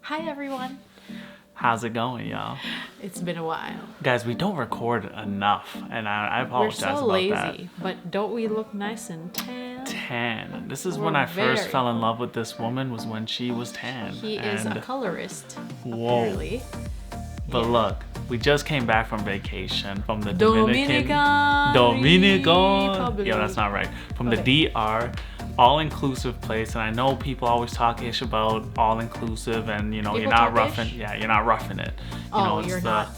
Hi everyone. How's it going, y'all? It's been a while. Guys, we don't record enough, and I We're apologize so about lazy, but don't we look nice and tan? that. Tan. This is We're when I first very- fell in love with this woman, was when she was tan. He is a colorist, Whoa. apparently. But Yeah. look, we just came back from vacation from the Dominican Republic. Yo, that's not right. From Okay. the DR, all-inclusive place, and I know people always talk ish about all-inclusive, and you know People you're not talk roughing. ish? Yeah, you're not roughing it. You Oh, know, it's you're the, not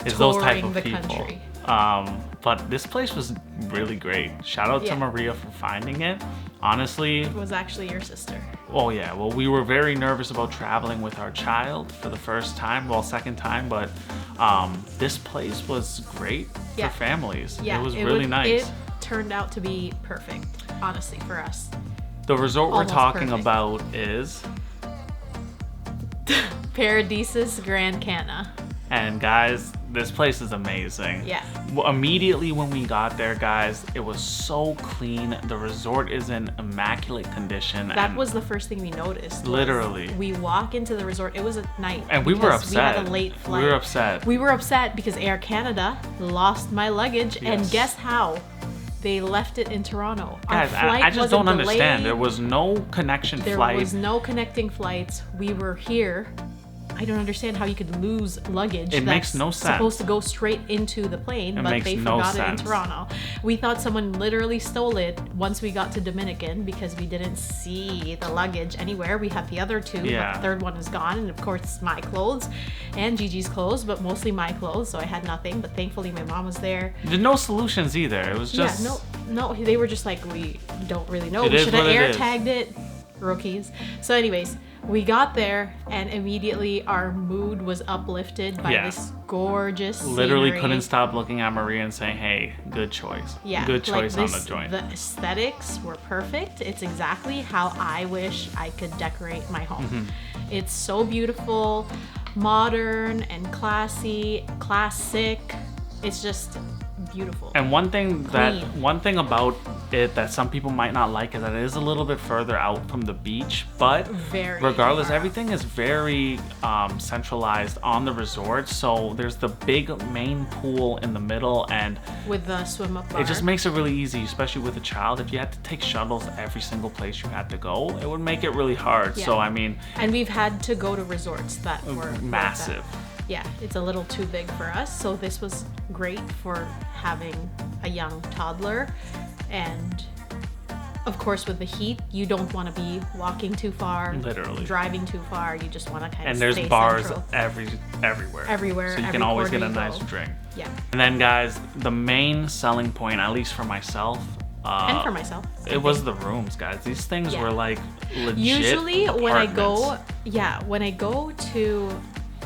it's those type touring of the people. country. But this place was really great. Shout out to Yeah. Maria for finding it. Honestly, It was actually your sister. oh yeah, well we were very nervous about traveling with our child for the first time, well second time, but this place was great Yeah. for families. Yeah, it was really nice. It turned out to be perfect, honestly, for us. The resort we're almost talking perfect. about is, Paradisus Grand Cana. and guys, this place is amazing. Yeah. Well, immediately when we got there, guys, it was so clean. The resort is in immaculate condition. That and was the first thing we noticed. was Literally. We walk into the resort. It was at night. And we were because upset. We had a late flight. We were upset. We were upset because Air Canada lost my luggage, and Yes. guess how? They left it in Toronto. Our Guys, flight I just wasn't don't understand. delayed. There was no connection There flight. was no connecting flights. We were here. I don't understand how you could lose luggage. It makes no sense. Supposed to go straight into the plane, It but makes they no forgot it in sense. Toronto. We thought someone literally stole it once we got to Dominican because we didn't see the luggage anywhere. We had the other two, Yeah. but the third one is gone, and of course my clothes and Gigi's clothes, but mostly my clothes. So I had nothing. But thankfully my mom was there. There's no solutions either. It was just Yeah, no, they were just like, we don't really know. It We is should have what it air is. tagged it. Rookies. So anyways, we got there and immediately our mood was uplifted by Yeah. this gorgeous literally scenery. couldn't stop looking at Maria and saying, "Hey, good choice. Yeah, good like choice on this- the joint." The aesthetics were perfect. It's exactly how I wish I could decorate my home. Mm-hmm. It's so beautiful, modern and classic. It's just beautiful. And one thing Clean. about it that some people might not like is that it is a little bit further out from the beach, but Very regardless, far out. everything is very centralized on the resort. So there's the big main pool in the middle, and With the swim up bar. it just makes it really easy, especially with a child. If you had to take shuttles every single place you had to go, it would make it really hard. Yeah. So I mean, And we've had to go to resorts that were like massive. that. Yeah, it's a little too big for us. So this was great for having a young toddler. And of course, with the heat, you don't want to be walking too far, Literally. driving too far. You just want to kind of And there's stay bars central. everywhere. Everywhere, So you every can always get corner a you nice go. drink. Yeah, And then, guys, the main selling point, at least for myself, and for myself. it was the rooms, guys. These things Yeah. were like legit. Usually when I go, apartments. when I go to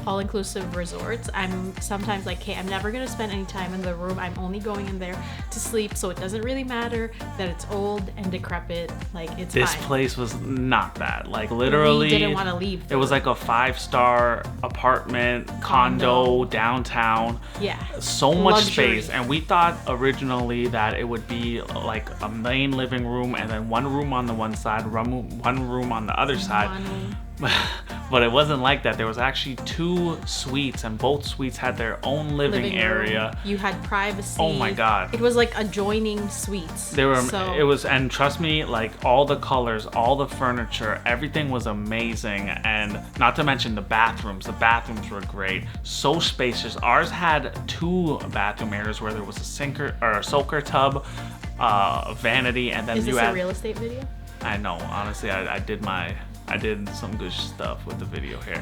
all-inclusive resorts, I'm sometimes like, hey, I'm never gonna spend any time in the room. I'm only going in there to sleep, so it doesn't really matter that it's old and decrepit. Like, it's This fine. place was not bad. Like, literally, We didn't want to leave. it was like a 5-star apartment, condo, downtown. Yeah. So much Luxury. space, and we thought originally that it would be like a main living room and then one room on the one side, one room on the other side. Money. But it wasn't like that. There was actually 2 suites, and both suites had their own living area. room. You had privacy. Oh my God. It was like adjoining suites. They were. So, It was, and trust me, like all the colors, all the furniture, everything was amazing. And not to mention the bathrooms. The bathrooms were great. So spacious. Ours had 2 bathroom areas where there was a soaker tub, vanity, and then is you this had. a real estate video? I know. Honestly, I did some good stuff with the video here.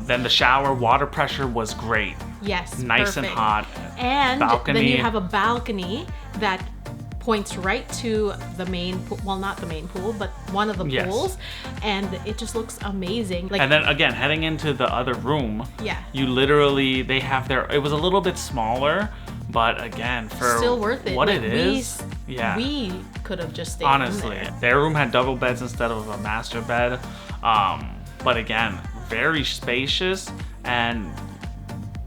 Then the shower, water pressure was great. Yes. Nice and perfect. hot. And balcony. then you have a balcony that points right to the main pool. Well, not the main pool, but one of the Yes. pools. And it just looks amazing. Like, And then again, heading into the other room, yeah. you literally, they have their, it was a little bit smaller, but again, for Still worth it. what Like, it is, yeah. We could have just stayed Honestly, in there. their room had double beds instead of a master bed. But again, very spacious, and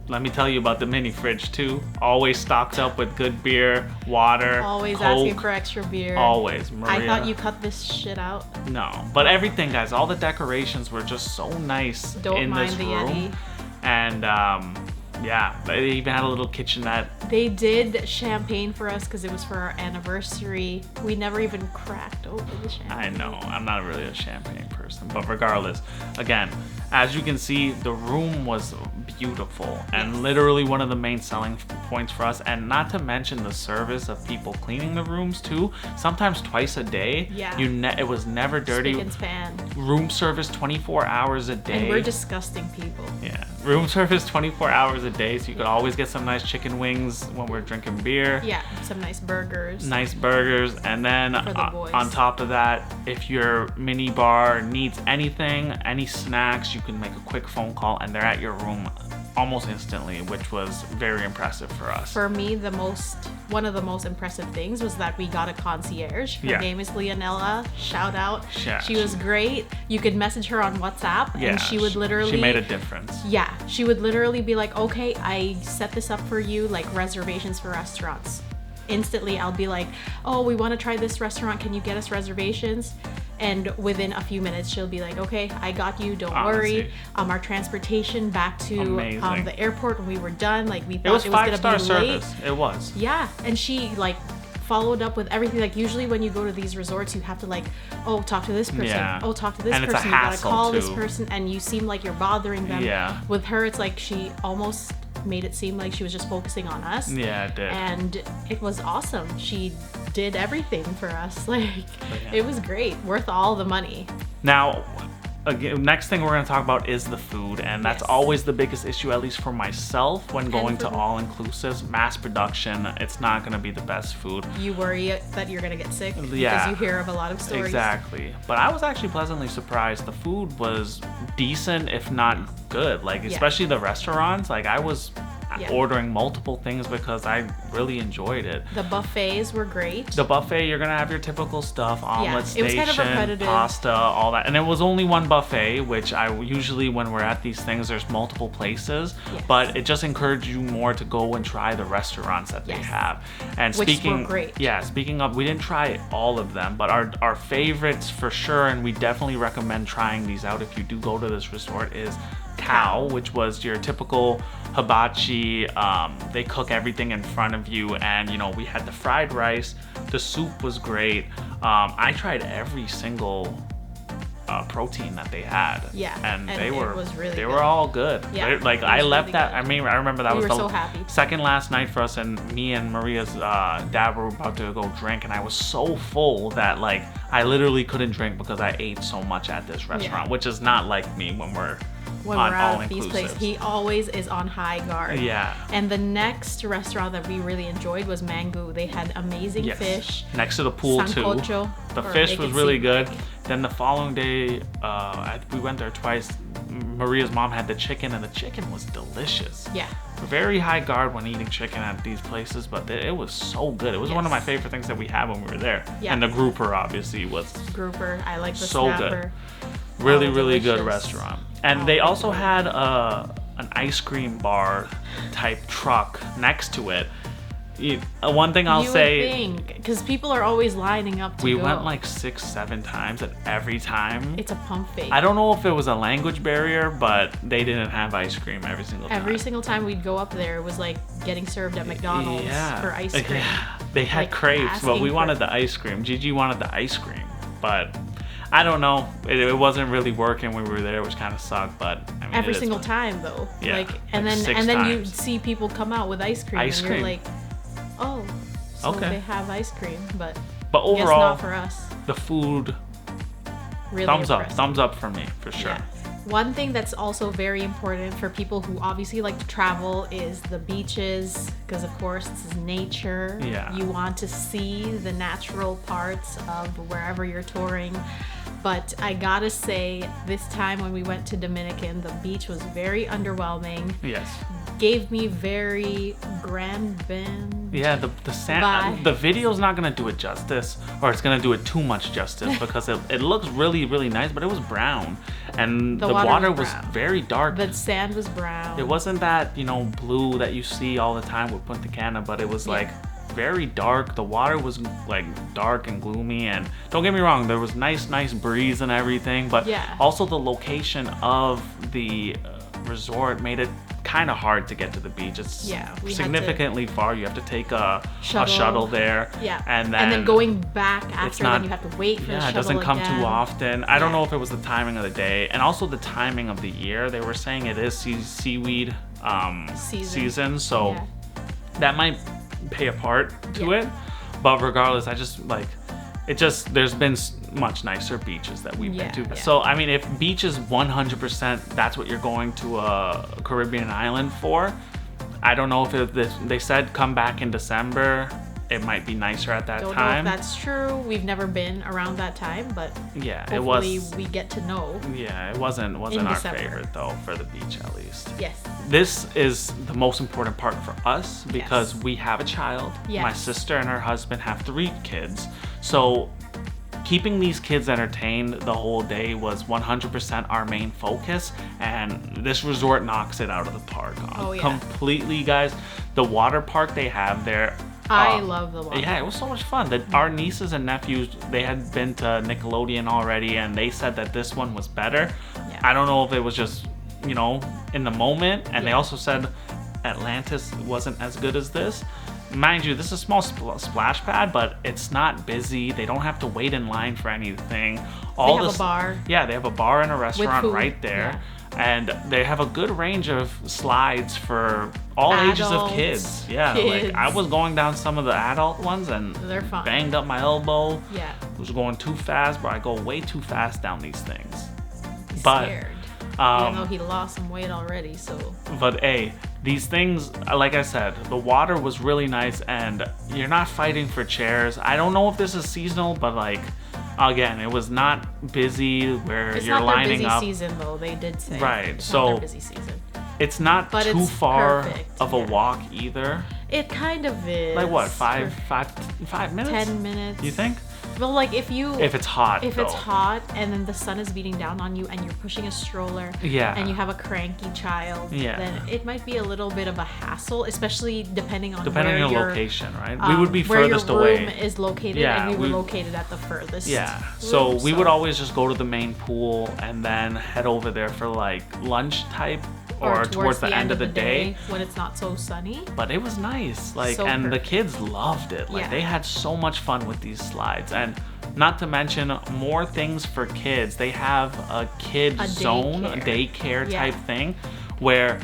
let me tell you about the mini fridge too. Always stocked up with good beer, water, Always Coke. asking for extra beer. Always, Maria. I thought you cut this shit out. No, but everything, guys, all the decorations were just so nice Don't in mind this the room. Yeti. And yeah, they even had a little kitchenette. They did champagne for us because it was for our anniversary. We never even cracked open the champagne. I know, I'm not really a champagne person, but regardless, again, as you can see, the room was beautiful and literally one of the main selling points for us. And not to mention the service of people cleaning the rooms too, sometimes twice a day. Yeah. It was never dirty. Spick and span. Room service 24 hours a day. And we're disgusting people. Yeah, room service 24 hours a day, so you could always get some nice chicken wings when we're drinking beer. Yeah, some nice burgers. Nice burgers, and then For the boys. on top of that, if your mini bar needs anything, any snacks, you can make a quick phone call and they're at your room almost instantly, which was very impressive for us. For me, one of the most impressive things was that we got a concierge. Her Yeah. name is Leonella. Shout out. Yeah, She was great. You could message her on WhatsApp Yeah, and she would literally... She made a difference. Yeah, she would literally be like, okay, I set this up for you, like reservations for restaurants. Instantly, I'll be like, oh, we want to try this restaurant. Can you get us reservations? And within a few minutes, she'll be like, okay, I got you. Don't worry. Honestly. Our transportation back to Amazing. the airport when we were done, like we It thought was it was going to 5-star be late. service. It was. Yeah, and she like followed up with everything. Like usually when you go to these resorts, you have to like, oh, talk to this person. Yeah. Oh, talk to this And it's a person. You gotta hassle, call this too. person, and you seem like you're bothering them. Yeah. With her, it's like she almost made it seem like she was just focusing on us. Yeah, it did. And it was awesome. She did everything for us. Like yeah. it was great. Worth all the money. Now, again, next thing we're going to talk about is the food, and that's Yes. always the biggest issue, at least for myself, when going for to me. all-inclusives. Mass production, it's not going to be the best food. You worry that you're gonna get sick Yeah. because you hear of a lot of stories. Exactly. But I was actually pleasantly surprised. The food was decent, if not good. Like, Yeah. especially the restaurants. Like, I was Yeah. ordering multiple things because I really enjoyed it. The buffets were great. The buffet, you're gonna have your typical stuff, omelet it was station, kind of repetitive. pasta, all that. And it was only one buffet, which I usually, when we're at these things, there's multiple places. Yes. But it just encouraged you more to go and try the restaurants that they Yes. have. And Which were speaking, great. yeah, speaking of, we didn't try all of them, but our favorites for sure, and we definitely recommend trying these out if you do go to this resort, is Cow, which was your typical hibachi. They cook everything in front of you, and you know, we had the fried rice. The soup was great. I tried every single protein that they had. Yeah, and and they it were was really they good. were all good. Yeah, Like it I was left really that. good. I mean, I remember that We was were the so happy. second last night for us, and me and Maria's dad were about to go drink, and I was so full that like I literally couldn't drink because I ate so much at this restaurant, which is not like me when we're When on we're all at these inclusives. places, he always is on high guard. Yeah. And the next restaurant that we really enjoyed was Mango. They had amazing Yes. fish. Next to the pool Sancocho, too. The or fish make was it really seem good. like- Then the following day, we went there twice. Maria's mom had the chicken, and the chicken was delicious. Yeah. Very high guard when eating chicken at these places, but it was so good. It was one of my Yes. favorite things that we had when we were there. Yeah. And the grouper obviously was Grouper. I like the So good. snapper. really, Oh, really good delicious. restaurant. And Oh, they thank also you. had an ice cream bar type truck next to it. One thing I'll you say, would think, because people are always lining up to we go. went like 6-7 times, and every time It's a pump fake. I don't know if it was a language barrier, but they didn't have ice cream every single time. Every single time we'd go up there, it was like getting served at McDonald's for ice cream. Yeah. They had Like, crepes, but we asking wanted for- the ice cream. Gigi wanted the ice cream, but I don't know. It wasn't really working when we were there, which kind of sucked. But I mean, Every it is single what- time though. Yeah, Like like and then 6 and then you times. see people come out with ice cream Ice and cream. you're like, oh, so Okay. they have ice cream, but But guess overall, not for us. the food, Really thumbs up, impressive. thumbs up for me for sure. Yeah. One thing that's also very important for people who obviously like to travel is the beaches, because of course this is nature. Yeah. You want to see the natural parts of wherever you're touring. But I gotta say, this time when we went to Dominican, the beach was very underwhelming. Yes. Gave me very Grand Bend. Yeah, the sand. The video's not gonna do it justice, or it's gonna do it too much justice because it looks really, really nice, but it was brown, and the water was very dark. The sand was brown. It wasn't that, you know, blue that you see all the time with Punta Cana, but it was like very dark. The water was like dark and gloomy, and don't get me wrong, there was nice breeze and everything, but also the location of the resort made it kind of hard to get to the beach. It's significantly far. You have to take a shuttle there. Yeah. And then going back after, then you have to wait for the shuttle. Yeah, it doesn't come again. too often. I don't know if it was the timing of the day and also the timing of the year. They were saying it is seaweed season, so that might play a part to it. But regardless, I just like it. Just there's been much nicer beaches that we've been to. Yeah. So I mean, if beach is 100%, that's what you're going to a Caribbean island for. I don't know if they said come back in December. It might be nicer at that time. Don't know if that's true. We've never been around that time, but hopefully we get to know. Yeah, it wasn't our favorite though for the beach at least. Yes. This is the most important part for us because we have a child. Yes. My sister and her husband have 3 kids. So keeping these kids entertained the whole day was 100% our main focus, and this resort knocks it out of the park. Completely, guys. The water park they have there. I love the water. Yeah, it was so much fun. Our nieces and nephews, they had been to Nickelodeon already, and they said that this one was better. Yeah. I don't know if it was just, you know, in the moment, and they also said Atlantis wasn't as good as this. Mind you, this is a small splash pad, but it's not busy. They don't have to wait in line for anything. They have a bar. Yeah, they have a bar and a restaurant right there. And they have a good range of slides for all ages of kids. Yeah, like I was going down some of the adult ones and they're fun. Banged up my elbow. Yeah. Was going too fast, but I go way too fast down these things. He's scared. Even though he lost some weight already, so. But hey, these things, like I said, the water was really nice, and you're not fighting for chairs. I don't know if this is seasonal, but like, again, it was not busy where you're lining up. It's not their busy season, though. They did say. Right. It's so not their busy season. It's not too far of a walk either. It kind of is. Like what? 5 minutes? 10 minutes. You think? Well, like if it's hot, it's hot and then the sun is beating down on you and you're pushing a stroller, and you have a cranky child, then it might be a little bit of a hassle, especially depending on where your location, right? We would be furthest where your room away. is located, and we were located at the furthest. Yeah, so we would always just go to the main pool and then head over there for like lunch type. Or towards the end of the day when it's not so sunny. But it was nice, like, and perfect. The kids loved it. Like they had so much fun with these slides, and not to mention more things for kids. They have a kid zone, daycare type thing, where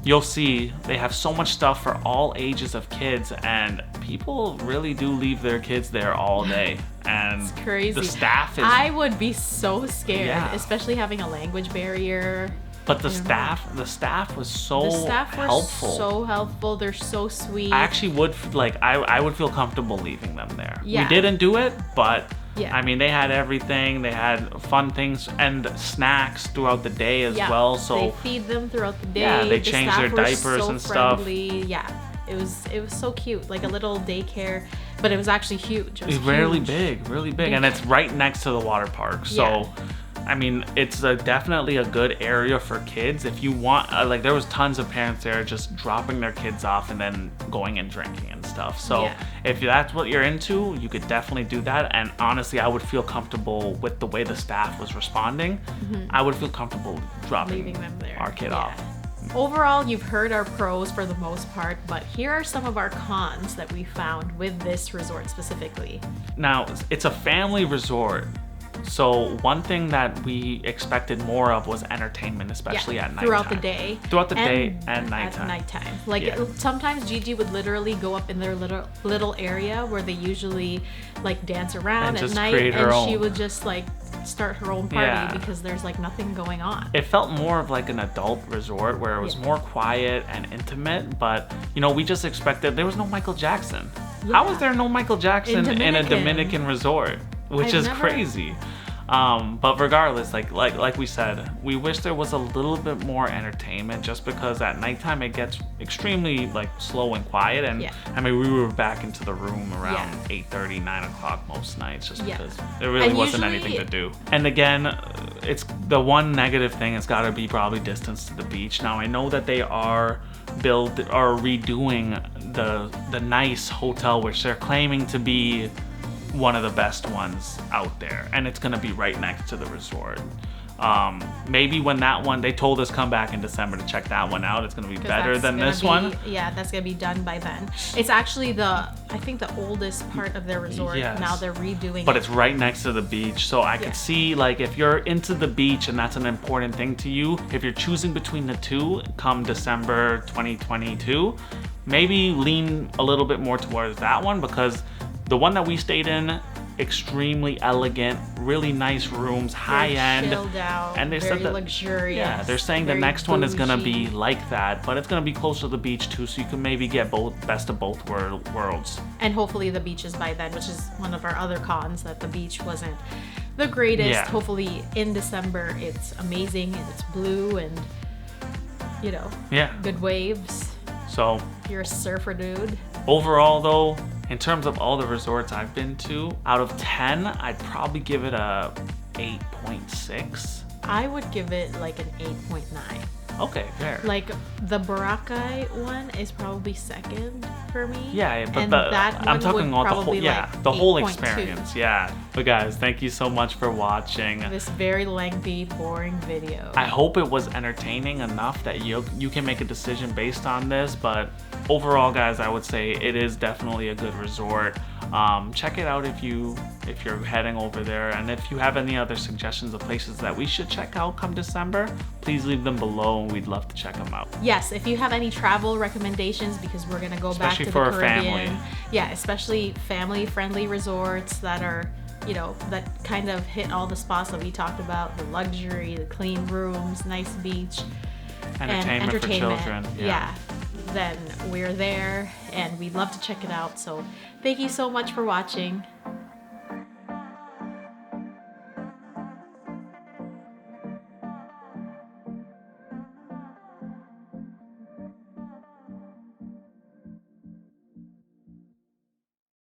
you'll see they have so much stuff for all ages of kids, and people really do leave their kids there all day. And it's crazy. The staff is. I would be so scared, especially having a language barrier. But the staff was so helpful. So helpful. They're so sweet. I actually would I would feel comfortable leaving them there. Yeah. We didn't do it, but I mean they had everything. They had fun things and snacks throughout the day as well. So they feed them throughout the day. Yeah, they changed their diapers and stuff. Yeah. It was so cute, like a little daycare, but it was actually huge. It was really big, and it's right next to the water park. So I mean, it's definitely a good area for kids. If you want, like, there was tons of parents there just dropping their kids off and then going and drinking and stuff. So if that's what you're into, you could definitely do that. And honestly, I would feel comfortable with the way the staff was responding. I would feel comfortable leaving them there. Our kid off. Overall, you've heard our pros for the most part, but here are some of our cons that we found with this resort specifically. Now, it's a family resort. So one thing that we expected more of was entertainment, especially at nighttime. Throughout the day. Throughout the day and nighttime. At nighttime. Like sometimes Gigi would literally go up in their little area where they usually like dance around at night, and she would just like start her own party because there's like nothing going on. It felt more of like an adult resort where it was more quiet and intimate, but you know, we just expected there was no Michael Jackson. How is there no Michael Jackson in a Dominican resort? which is crazy. But regardless, like we said, we wish there was a little bit more entertainment, just because at nighttime it gets extremely like slow and quiet. And I mean, we were back into the room around 8:30, 9 o'clock most nights, just because there really wasn't anything to do. And again, it's the one negative thing. It's got to be probably distance to the beach. Now I know that they are redoing the nice hotel, which they're claiming to be one of the best ones out there, and it's gonna be right next to the resort. Maybe when that one, they told us come back in December to check that one out, it's gonna be better than this one. Yeah, that's gonna be done by then. It's actually I think the oldest part of their resort. Now they're redoing but it. It's right next to the beach, so I could see, like, if you're into the beach and that's an important thing to you, if you're choosing between the two come December 2022, maybe lean a little bit more towards that one, because the one that we stayed in, extremely elegant, really nice rooms, high end, chilled out, and they very said that luxurious. Yeah, they're saying the next one is gonna be like that, but it's gonna be close to the beach too, so you can maybe get best of both worlds. And hopefully the beach is by then, which is one of our other cons, that the beach wasn't the greatest. Hopefully in December it's amazing and it's blue and good waves. So if you're a surfer dude. Overall though, in terms of all the resorts I've been to, out of 10, I'd probably give it a 8.6. I would give it like an 8.9. Okay, fair. Like the Boracay one is probably second for me. Yeah, but and that one I'm talking about the whole 8.2. experience. Yeah. But guys, thank you so much for watching this very lengthy, boring video. I hope it was entertaining enough that you can make a decision based on this. But overall, guys, I would say it is definitely a good resort. Check it out if you're heading over there, and if you have any other suggestions of places that we should check out come December, please leave them below and we'd love to check them out. Yes, if you have any travel recommendations, because we're gonna go back to the for Caribbean. Family. Yeah, especially family-friendly resorts that are, that kind of hit all the spots that we talked about: the luxury, the clean rooms, nice beach, entertainment for children. Yeah. Then we're there and we'd love to check it out. So thank you so much for watching.